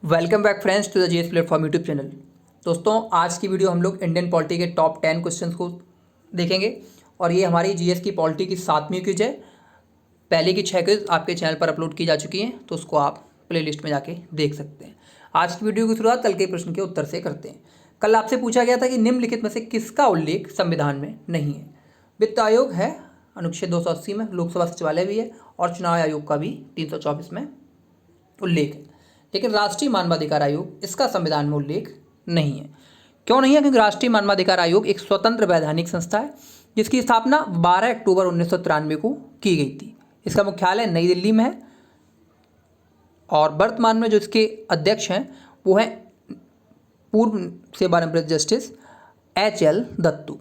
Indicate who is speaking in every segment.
Speaker 1: Welcome back friends to the GS platform YouTube channel. दोस्तों, आज की वीडियो हम लोग इंडियन पॉलिटी के टॉप 10 क्वेश्चंस को देखेंगे और ये हमारी जीएस की पॉलिटी की 7वीं क्विज है। पहले की 6 क्विज आपके चैनल पर अपलोड की जा चुकी हैं, तो उसको आप प्लेलिस्ट में जाके देख सकते हैं। आज की वीडियो की शुरुआत कल के प्रश्न के उत्तर से करते हैं। कल आपसे पूछा गया था कि निम्नलिखित में से किसका उल्लेख संविधान में नहीं है। वित्त आयोग है अनुच्छेद 280 में, लोकसभा सचिवालय भी है और चुनाव आयोग का भी 324 में उल्लेख है। लेकिन राष्ट्रीय मानवाधिकार आयोग इसका संविधान में उल्लेख नहीं है। क्यों नहीं है? क्योंकि राष्ट्रीय मानवाधिकार आयोग एक स्वतंत्र वैधानिक संस्था है जिसकी स्थापना 12 अक्टूबर 1993 को की गई थी। इसका मुख्यालय नई दिल्ली में है और वर्तमान में जो इसके अध्यक्ष हैं वो हैं पूर्व सेवानिवृत्त जस्टिस HL दत्तू।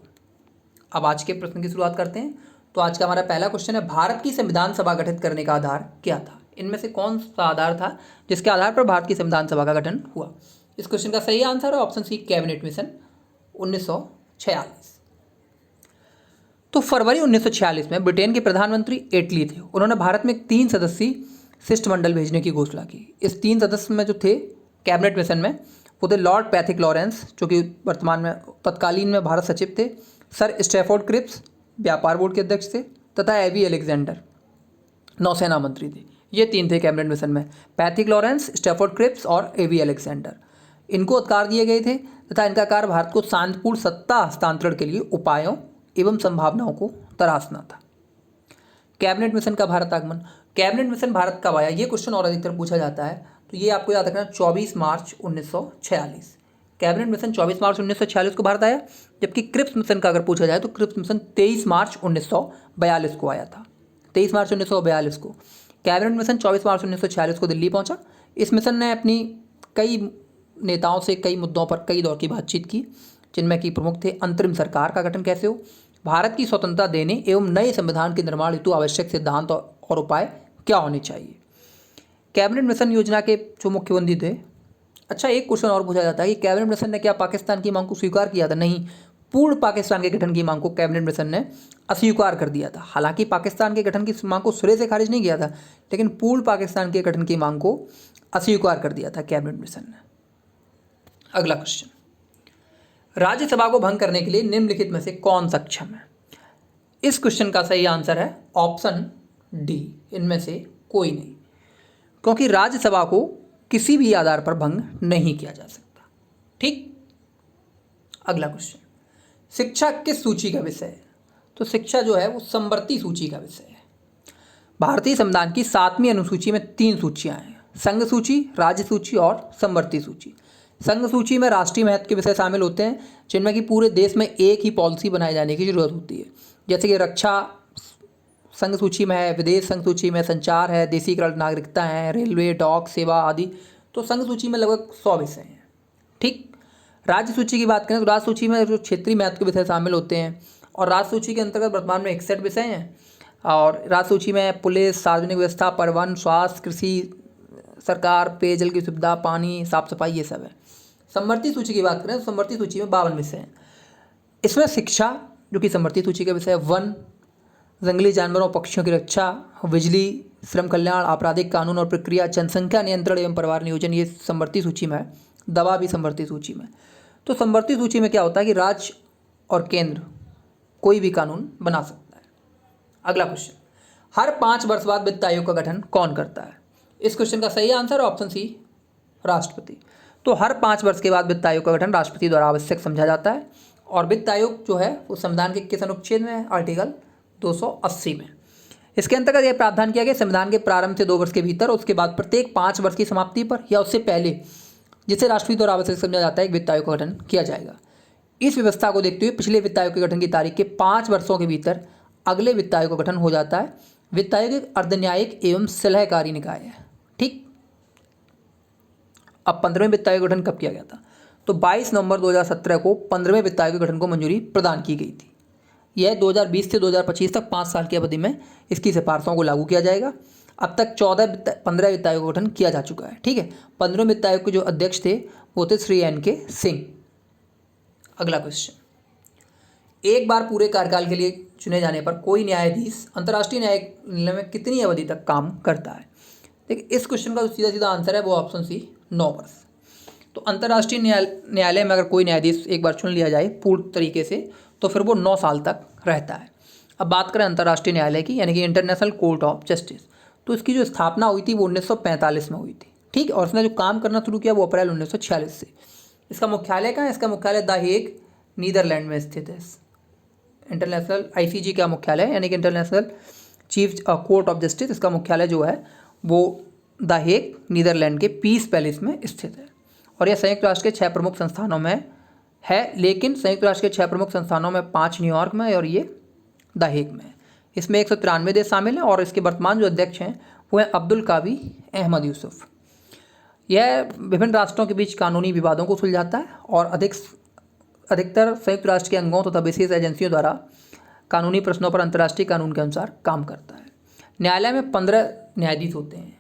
Speaker 1: अब आज के प्रश्न की शुरुआत करते हैं। तो आज का हमारा पहला क्वेश्चन है, भारत की संविधान सभा गठित करने का आधार क्या था? इनमें से कौन सा आधार था जिसके आधार पर भारत की संविधान सभा का गठन हुआ? इस क्वेश्चन का सही आंसर है ऑप्शन सी, कैबिनेट मिशन 1946। तो फरवरी 1946 में ब्रिटेन के प्रधानमंत्री एटली थे। उन्होंने भारत में एक 3 सदस्यीय शिष्टमंडल भेजने की घोषणा की। इस 3 सदस्य में जो थे कैबिनेट मिशन में, वो थे लॉर्ड पैथिक लॉरेंस जो कि वर्तमान में तत्कालीन में भारत सचिव थे, सर स्टैफोर्ड क्रिप्स व्यापार बोर्ड के अध्यक्ष थे, तथा एवी अलेक्जेंडर नौसेना मंत्री थे। ये 3 थे कैबिनेट मिशन में, पैथिक लॉरेंस, स्टैफोर्ड क्रिप्स और एवी अलेक्जेंडर। इनको अधिकार दिए गए थे तथा इनका कार्य भारत को शांतिपूर्ण सत्ता हस्तांतरण के लिए उपायों एवं संभावनाओं को तराशना था। कैबिनेट मिशन का भारत आगमन। कैबिनेट मिशन भारत कब आया, ये क्वेश्चन और अधिकतर पूछा जाता है, तो ये आपको याद रखना 24 मार्च 1946। कैबिनेट मिशन 24 मार्च 1946 को भारत आया, जबकि क्रिप्स मिशन का अगर पूछा जाए तो क्रिप्स मिशन 23 मार्च 1942 को आया था। 23 मार्च 1942 को। कैबिनेट मिशन 24 मार्च 1946 को दिल्ली पहुंचा। इस मिशन ने अपनी कई नेताओं से कई मुद्दों पर कई दौर की बातचीत की, जिनमें कि प्रमुख थे अंतरिम सरकार का गठन कैसे हो, भारत की स्वतंत्रता देने एवं नए संविधान के निर्माण हेतु आवश्यक सिद्धांत और उपाय क्या होने चाहिए। कैबिनेट मिशन योजना के जो मुख्यमंत्री थे। अच्छा, एक क्वेश्चन और पूछा जाता है कि कैबिनेट मिशन ने क्या पाकिस्तान की मांग को स्वीकार किया था? नहीं, पूर्ण पाकिस्तान के गठन की मांग को कैबिनेट मिशन ने अस्वीकार कर दिया था। हालांकि पाकिस्तान के गठन की मांग को सिरे से खारिज नहीं किया था, लेकिन पूर्ण पाकिस्तान के गठन की मांग को अस्वीकार कर दिया था कैबिनेट मिशन ने। अगला क्वेश्चन, राज्यसभा को भंग करने के लिए निम्नलिखित में से कौन सक्षम है? इस क्वेश्चन का सही आंसर है ऑप्शन डी, इनमें से कोई नहीं, क्योंकि राज्यसभा को किसी भी आधार पर भंग नहीं किया जा सकता। ठीक। अगला क्वेश्चन, शिक्षा किस सूची का विषय है? तो शिक्षा जो है वो समवर्ती सूची का विषय है। भारतीय संविधान की 7वीं अनुसूची में 3 सूचियां हैं, संघ सूची, राज्य सूची और समवर्ती सूची। संघ सूची में राष्ट्रीय महत्व के विषय शामिल होते हैं, जिनमें कि पूरे देश में एक ही पॉलिसी बनाए जाने की जरूरत होती है। जैसे कि रक्षा संघ सूची में है, विदेश संघ सूची में, संचार है, देशीकरण नागरिकता है, रेलवे, डॉक सेवा आदि। तो संघ सूची में लगभग 100 विषय हैं। ठीक। राज्य सूची की बात करें तो राज्य सूची में जो क्षेत्रीय महत्व के विषय शामिल होते हैं, और राज्य सूची के अंतर्गत वर्तमान में 61 विषय हैं। और राज्य सूची में पुलिस, सार्वजनिक व्यवस्था, परिवहन, स्वास्थ्य, कृषि, सरकार, पेयजल की सुविधा, पानी, साफ सफाई, ये सब है। समवर्ती सूची की बात करें तो समवर्ती सूची में 52 विषय हैं। इसमें शिक्षा जो कि समवर्ती सूची का विषय है, वन, जंगली जानवरों पक्षियों की रक्षा, बिजली, श्रम कल्याण, आपराधिक कानून और प्रक्रिया, जनसंख्या नियंत्रण एवं परिवार नियोजन, ये समवर्ती सूची में है। दवा भी समवर्ती सूची में। तो समवर्ती सूची में क्या होता है कि राज्य और केंद्र कोई भी कानून बना सकता है। अगला क्वेश्चन, हर 5 वर्ष बाद वित्त आयोग का गठन कौन करता है? इस क्वेश्चन का सही आंसर है ऑप्शन सी, राष्ट्रपति। तो हर 5 वर्ष के बाद वित्त आयोग का गठन राष्ट्रपति द्वारा आवश्यक समझा जाता है। और वित्त आयोग जो है वो संविधान के किस अनुच्छेद में है? आर्टिकल 280 में। इसके अंतर्गत यह प्रावधान किया गया, संविधान के प्रारंभ से 2 वर्ष के भीतर, उसके बाद प्रत्येक 5 वर्ष की समाप्ति पर या उससे पहले, जिसे राष्ट्रपति द्वारा आवश्यक समझा जाता है, एक वित्त आयोग का गठन किया जाएगा। इस व्यवस्था को देखते हुए पिछले वित्त आयोग के गठन की तारीख के 5 वर्षों के भीतर अगले वित्त आयोग का गठन हो जाता है। वित्त आयोग एक अर्धन्यायिक एवं सलाहकारी निकाय है। ठीक। अब 15वें वित्त आयोग का गठन कब किया गया था? तो 22 नवंबर 2017 को 15वें वित्त आयोग के गठन को मंजूरी प्रदान की गई थी। यह 2020 से 2025 तक 5 साल की अवधि में इसकी सिफारिशों को लागू किया जाएगा। अब तक 15 वित्त आयोग का गठन किया जा चुका है। ठीक है। 15वें वित्त आयोग के जो अध्यक्ष थे वो थे श्री NK सिंह। अगला क्वेश्चन, एक बार पूरे कार्यकाल के लिए चुने जाने पर कोई न्यायाधीश अंतर्राष्ट्रीय न्यायालय में कितनी अवधि तक काम करता है? देखिए, इस क्वेश्चन का जो सीधा सीधा आंसर है वो ऑप्शन सी, 9 वर्ष। तो अंतर्राष्ट्रीय न्यायालय में अगर कोई न्यायाधीश एक बार चुन लिया जाए पूर्ण तरीके से तो फिर वो 9 साल तक रहता है। अब बात करें अंतर्राष्ट्रीय न्यायालय की, यानी कि इंटरनेशनल कोर्ट ऑफ जस्टिस, तो इसकी जो स्थापना हुई थी वो 1945 में हुई थी। ठीक, और इसने जो काम करना शुरू किया वो अप्रैल 1946 से। इसका मुख्यालय कहाँ है? इसका मुख्यालय द हेग, नीदरलैंड में स्थित है। इंटरनेशनल ICJ का मुख्यालय है, यानी कि international chief court of justice, इसका मुख्यालय जो है वो द हेग, नीदरलैंड के पीस पैलेस में स्थित है। और यह संयुक्त राष्ट्र के 6 प्रमुख संस्थानों में है, लेकिन संयुक्त राष्ट्र के 6 प्रमुख संस्थानों में 5 न्यूयॉर्क में और ये द हेग में है। इसमें 193 देश शामिल हैं और इसके वर्तमान जो अध्यक्ष हैं वो हैं अब्दुल कावी अहमद यूसुफ। यह विभिन्न राष्ट्रों के बीच कानूनी विवादों को सुलझाता है और अधिकतर संयुक्त राष्ट्र के अंगों तथा विशेष एजेंसियों द्वारा कानूनी प्रश्नों पर अंतर्राष्ट्रीय कानून के अनुसार काम करता है। न्यायालय में 15 न्यायाधीश होते हैं।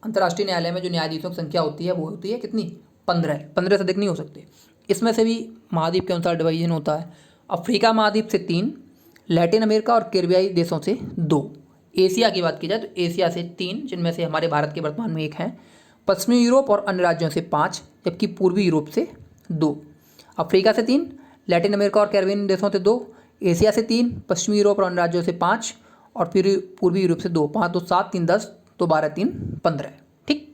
Speaker 1: अंतर्राष्ट्रीय न्यायालय में जो न्यायाधीशों की संख्या होती है वो होती है कितनी? 15 है। 15 से अधिक नहीं हो सकते। इसमें से भी महाद्वीप के अनुसार डिवीजन होता है। अफ्रीका महाद्वीप से 3, लैटिन अमेरिका और कैरिबियाई देशों से 2, एशिया की बात की जाए तो एशिया से 3, जिनमें से हमारे भारत के वर्तमान में 1 हैं, पश्चिमी यूरोप और अन्य राज्यों से 5, जबकि पूर्वी यूरोप से 2। अफ्रीका से 3, लैटिन अमेरिका और कैरिबियन देशों से 2, एशिया से 3, पश्चिमी यूरोप और अन्य राज्यों से 5 और फिर पूर्वी यूरोप से 2। 5 2 7, 3 10, तो 12 3 15। ठीक,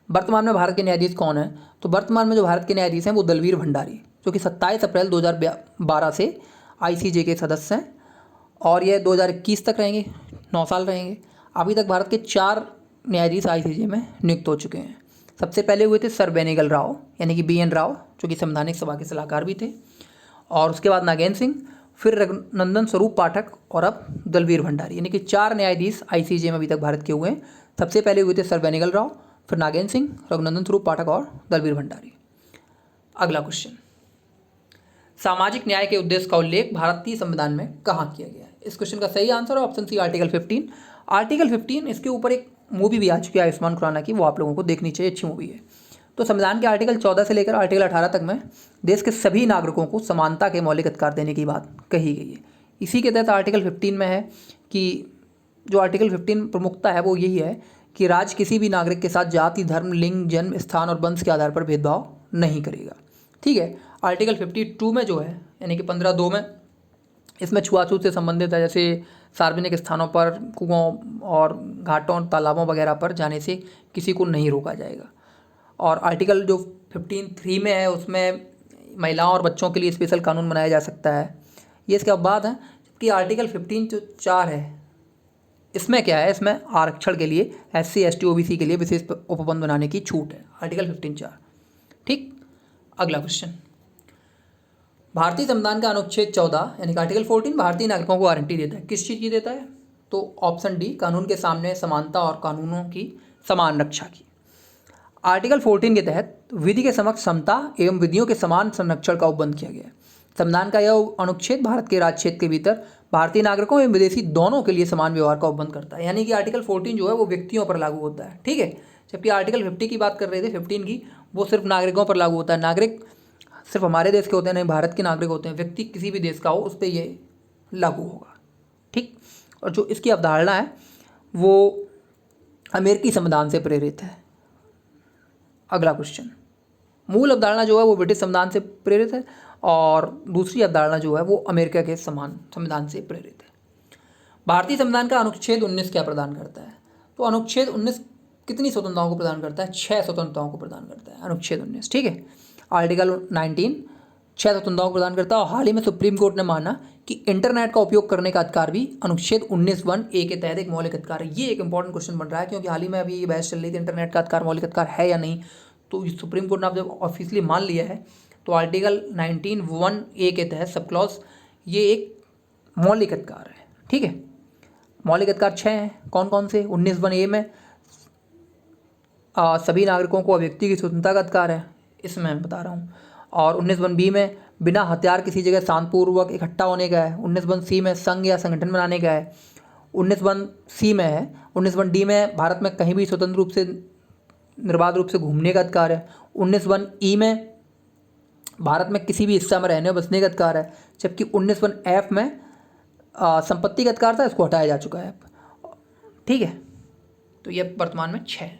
Speaker 1: वर्तमान में भारत के न्यायाधीश कौन है? तो वर्तमान में जो भारत के न्यायाधीश हैं वो दलवीर भंडारी, जो कि 27 अप्रैल 2012 से ICJ के सदस्य हैं और यह 2021 तक रहेंगे, 9 साल रहेंगे। अभी तक भारत के 4 न्यायाधीश ICJ में नियुक्त हो चुके हैं। सबसे पहले हुए थे सर बेनेगल राव, यानी कि BN राव, जो कि संवैधानिक सभा के सलाहकार भी थे, और उसके बाद नागेंद्र सिंह, फिर रघुनंदन स्वरूप पाठक और अब दलवीर भंडारी, यानी कि 4 न्यायाधीश ICJ में अभी तक भारत के हुए हैं। सबसे पहले हुए थे सर बेनेगल राव, फिर नागेंद्र सिंह, रघुनंदन स्वरूप पाठक और दलवीर भंडारी। अगला क्वेश्चन, सामाजिक न्याय के उद्देश्य का उल्लेख भारतीय संविधान में कहाँ किया गया है? इस क्वेश्चन का सही आंसर है ऑप्शन सी, आर्टिकल 15। आर्टिकल 15, इसके ऊपर एक मूवी भी आ चुकी है आयुष्मान खुराना की, वो आप लोगों को देखनी चाहिए, अच्छी मूवी है। तो संविधान के आर्टिकल 14 से लेकर आर्टिकल 18 तक में देश के सभी नागरिकों को समानता के मौलिक अधिकार देने की बात कही गई है। इसी के तहत आर्टिकल 15 में है कि जो आर्टिकल 15 प्रमुखता है वो यही है कि राज्य किसी भी नागरिक के साथ जाति, धर्म, लिंग, जन्म, स्थान और वंश के आधार पर भेदभाव नहीं करेगा। ठीक है, आर्टिकल 52 में जो है, यानी कि 15(2) में, इसमें छुआछूत से संबंधित है, जैसे सार्वजनिक स्थानों पर, कुओं और घाटों, तालाबों वगैरह पर जाने से किसी को नहीं रोका जाएगा। और आर्टिकल जो 15(3) में है उसमें महिलाओं और बच्चों के लिए स्पेशल कानून बनाया जा सकता है, ये इसके बाद है। जबकि आर्टिकल 15(4) है, इसमें क्या है, इसमें आरक्षण के लिए SC ST OBC के लिए विशेष उपबंध बनाने की छूट है, आर्टिकल 15(4). ठीक, अगला क्वेश्चन, भारतीय संविधान का अनुच्छेद 14 यानी कि आर्टिकल 14 भारतीय नागरिकों को गारंटी देता है, किस चीज़ की देता है? तो ऑप्शन डी, कानून के सामने समानता और कानूनों की समान रक्षा की। आर्टिकल 14 के तहत विधि के समक्ष समता एवं विधियों के समान संरक्षण का उपबंध किया गया है। संविधान का यह अनुच्छेद भारत के राज्य क्षेत्र के भीतर भारतीय नागरिकों एवं विदेशी दोनों के लिए समान व्यवहार का उपबंध करता है, यानी कि आर्टिकल 14 जो है वो व्यक्तियों पर लागू होता है। ठीक है, जबकि आर्टिकल 50 की बात कर रहे थे, 15 की, वो सिर्फ नागरिकों पर लागू होता है। नागरिक सिर्फ हमारे देश के होते हैं, नहीं, भारत के नागरिक होते हैं। व्यक्ति किसी भी देश का हो उस पर ये लागू होगा। ठीक, और जो इसकी अवधारणा है वो अमेरिकी संविधान से प्रेरित है। अगला क्वेश्चन, मूल अवधारणा जो है वो ब्रिटिश संविधान से प्रेरित है और दूसरी अवधारणा जो है वो अमेरिका के समान संविधान से प्रेरित है। भारतीय संविधान का अनुच्छेद 19 क्या प्रदान करता है? तो अनुच्छेद 19 कितनी स्वतंत्रताओं को प्रदान करता है? 6 स्वतंत्रताओं को प्रदान करता है अनुच्छेद 19। ठीक है, आर्टिकल 19 6 स्वतंत्रताओं को प्रदान करता है। और हाल ही में सुप्रीम कोर्ट ने माना कि इंटरनेट का उपयोग करने का अधिकार भी अनुच्छेद 19(1)(a) के तहत एक मौलिक अधिकार है। ये एक इंपॉर्टेंट क्वेश्चन बन रहा है, क्योंकि हाल ही में अभी ये बहस चल रही थी इंटरनेट का अधिकार मौलिक अधिकार है या नहीं। तो सुप्रीम कोर्ट ने अब जब ऑफिशियली मान लिया है तो आर्टिकल 19(1)(a) के तहत सब क्लॉज ये एक मौलिक अधिकार है। ठीक है, मौलिक अधिकार 6 हैं, कौन कौन से? 19(1)(a) में सभी नागरिकों को अभिव्यक्ति की स्वतंत्रता का अधिकार है, इसमें मैं बता रहा हूँ। और 19(1)(b) में बिना हथियार किसी जगह शांतिपूर्वक इकट्ठा होने का है। 19(1)(c) में संघ या संगठन बनाने का है। 19(1)(c) में है। 19(1)(d) में भारत में कहीं भी स्वतंत्र रूप से निर्बाध रूप से घूमने का अधिकार है। 19(1)(e) में भारत में किसी भी हिस्सा में रहने और बसने का अधिकार है। जबकि 19(1)(f) में संपत्ति का अधिकार था, इसको हटाया जा चुका है। ठीक है, तो ये वर्तमान में 6 है।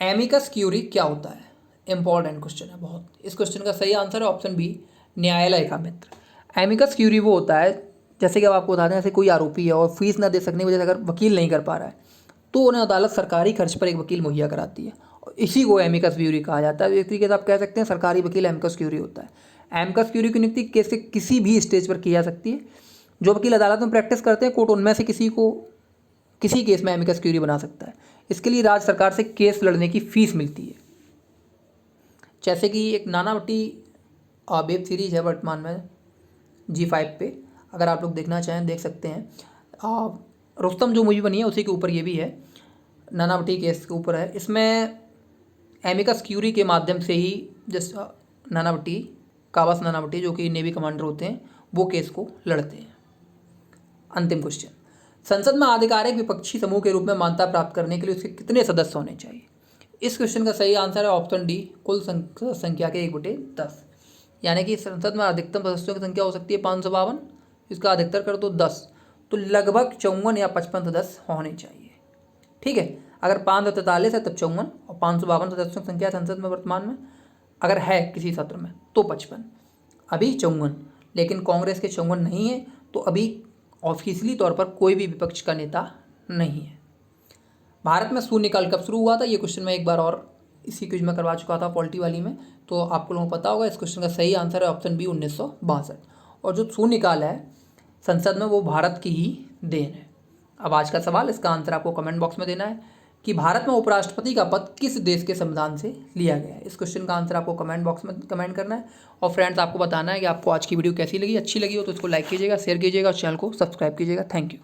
Speaker 1: एमिकस क्यूरी क्या होता है? इंपॉर्टेंट क्वेश्चन है बहुत। इस क्वेश्चन का सही आंसर है ऑप्शन बी, न्यायालय का मित्र। एमिकस क्यूरी वो होता है, जैसे कि अब आपको बता दें, जैसे कोई आरोपी है और फीस ना दे सकने की वजह से अगर वकील नहीं कर पा रहा है तो उन्हें अदालत सरकारी खर्च पर एक वकील मुहैया कराती है, और इसी को एमिकस क्यूरी कहा जाता है। एक तरीके से आप कह सकते हैं सरकारी वकील एमिकस क्यूरी होता है। एमिकस क्यूरी की नियुक्ति केस के किसी भी स्टेज पर की जा सकती है। जो वकील अदालत में प्रैक्टिस करते हैं, कोर्ट उनमें से किसी केस में एमिकस क्यूरी बना सकता है। इसके लिए राज्य सरकार से केस लड़ने की फीस मिलती है। जैसे कि एक नानावटी वेब सीरीज है वर्तमान में G5 पे, अगर आप लोग देखना चाहें देख सकते हैं। रुस्तम जो मूवी बनी है उसी के ऊपर ये भी है, नानावटी केस के ऊपर है। इसमें एमिकस क्यूरी के माध्यम से ही जिस नानावटी कावास नानावटी जो कि नेवी कमांडर होते हैं वो केस को लड़ते हैं। अंतिम क्वेश्चन, संसद में आधिकारिक विपक्षी समूह के रूप में मान्यता प्राप्त करने के लिए उसके कितने सदस्य होने चाहिए? इस क्वेश्चन का सही आंसर है ऑप्शन डी, कुल संख्या के 1/10। यानी कि संसद में अधिकतम सदस्यों की संख्या हो सकती है 552, इसका अधिकतर कर दो 10, तो लगभग 54 या 55 सदस्य होने चाहिए। ठीक है, अगर 543 है तब 54, और 552 सदस्यों की संख्या संसद में वर्तमान में अगर है किसी सत्र में तो 55, अभी 54, लेकिन कांग्रेस के 54 नहीं है, तो अभी ऑफिशियली तौर पर कोई भी विपक्ष का नेता नहीं है। भारत में शून्यकाल कब शुरू हुआ था? ये क्वेश्चन मैं एक बार और इसी क्विज में करवा चुका था पॉलिटी वाली में, तो आपको लोगों को पता होगा। इस क्वेश्चन का सही आंसर है ऑप्शन बी, 1962। और जो शून्यकाल है संसद में वो भारत की ही देन है। अब आज का सवाल, इसका आंसर आपको कमेंट बॉक्स में देना है कि भारत में उपराष्ट्रपति का पद किस देश के संविधान से लिया गया है। इस क्वेश्चन का आंसर आपको कमेंट बॉक्स में कमेंट करना है। और फ्रेंड्स, आपको बताना है कि आपको आज की वीडियो कैसी लगी। अच्छी लगी हो तो इसको लाइक कीजिएगा, शेयर कीजिएगा और चैनल को सब्सक्राइब कीजिएगा। Thank you.